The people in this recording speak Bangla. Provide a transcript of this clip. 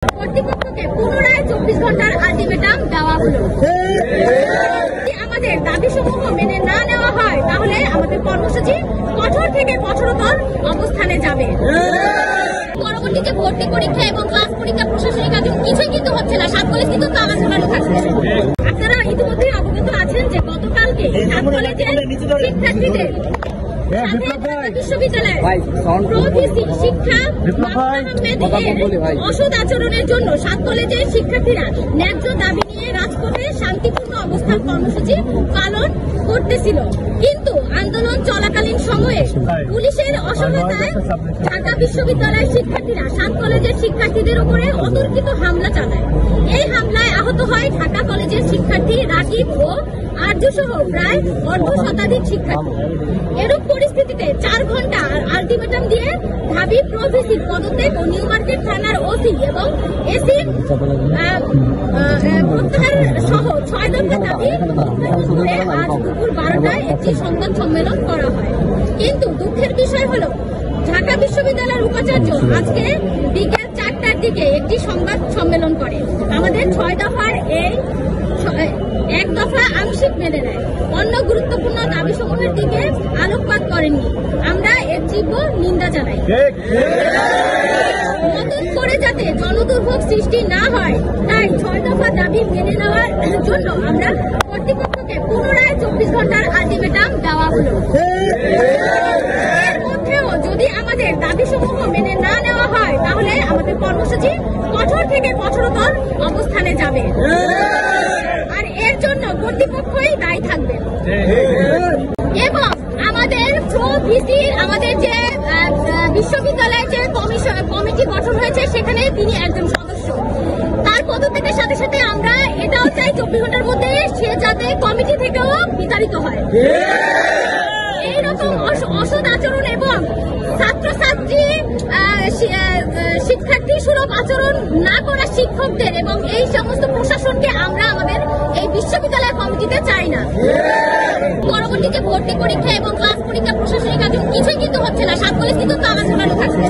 কর্তৃপক্ষকে পুনরায় 24 ঘন্টার আলটিমেটাম দেওয়া হলো। যদি আমাদের দাবিসমূহ মেনে না নেওয়া হয় তাহলে আমাদের কর্মসূচি কঠোর থেকে কঠোরতর অবস্থানে যাবে। পরবর্তী যে ভর্তি পরীক্ষা এবং ক্লাস পরীক্ষা প্রশাসনিক কাজ কিছুই কিন্তু হচ্ছে না, 7 কলেজ কিন্তু তালা ঝোলানো থাকছে। আপনারা ইতিমধ্যে অবগত আছেন যে গতকালকে 7 কলেজের শিক্ষার্থীদের বিশ্ববিদ্যালয়ের প্রভিসি শিক্ষা অসৎ আচরণের জন্য 7 কলেজের শিক্ষার্থীরা ন্যায্য দাবি নিয়ে রাজপথে শান্তিপূর্ণ অবস্থান কর্মসূচি পালন করতেছিল, কিন্তু আন্দোলন চলাকালীন সময়ে পুলিশের অসহায়তায় ঢাকা বিশ্ববিদ্যালয়ের শিক্ষার্থীরা 7 কলেজের শিক্ষার্থীদের উপরে অতর্কিত হামলা চালায়। এই হামলায় আহত হয় ঢাকা কলেজের শিক্ষার্থী রাকিব ও আরজু সহ প্রায় অর্ধশতাধিক শিক্ষার্থী। এরূপ পরিস্থিতিতে 4 ঘন্টা আলটিমেটাম দিয়ে ঢাবি প্রভিসির পদত্যাগ ও নিউ মার্কেট থানার ওসি এবং এসি প্রত্যাহার সহ 6 দফা দাবি করে আজ দুপুর 12টায় একটি সংবাদ সম্মেলন করা হয়। কিন্তু দুঃখের বিষয় হলো ঢাকা বিশ্ববিদ্যালয়ের উপাচার্য আজকে বিকেল 4টার দিকে একটি সংবাদ সম্মেলন করে আমাদের 6 দফার এই 1 দফা আংশিক মেনে নেয়, অন্য গুরুত্বপূর্ণ দাবিসমূহের দিকে আলোকপাত করেননি। আমরা এর তীব্র নিন্দা জানাই। নতুন করে যাতে জনদুর্ভোগ সৃষ্টি না হয় তাই 6 দফা দাবি মেনে নেওয়ার জন্য আমরা কর্তৃপক্ষকে পুনরায় 24 ঘন্টার আলটিমেটাম দেওয়া হলো। এর মধ্যেও যদি আমাদের দাবিসমূহ মেনে না নেওয়া হয় তাহলে আমাদের কর্মসূচি কঠোর থেকে কঠোরতর অবস্থানে যাবে, আর এর জন্য কর্তৃপক্ষই দায়ী থাকবে। এবং আমাদের প্রভিসির আমাদের যে বিশ্ববিদ্যালয়ের যে কমিটি গঠন হয়েছে সেখানে তিনি একজন সদস্য, তার পদত্যাগের সাথে সাথে আমরা এটাও চাই 24 ঘন্টার মধ্যে সে যাতে কমিটি থেকেও বিতাড়িত হয়। এইরকম অসৎ আচরণ এবং ছাত্রছাত্রী শিক্ষার্থী সুলভ আচরণ না করা শিক্ষকদের এবং এই সমস্ত প্রশাসনকে আমরা আমাদের এই বিশ্ববিদ্যালয় কমিটিতে চাই না। পরবর্তী যে ভর্তি পরীক্ষা এবং ক্লাস পরীক্ষা প্রশাসনিক কাজ কিছুই কিন্তু হচ্ছে না, 7 কলেজ কিন্তু তালা ঝোলানো থাকছে।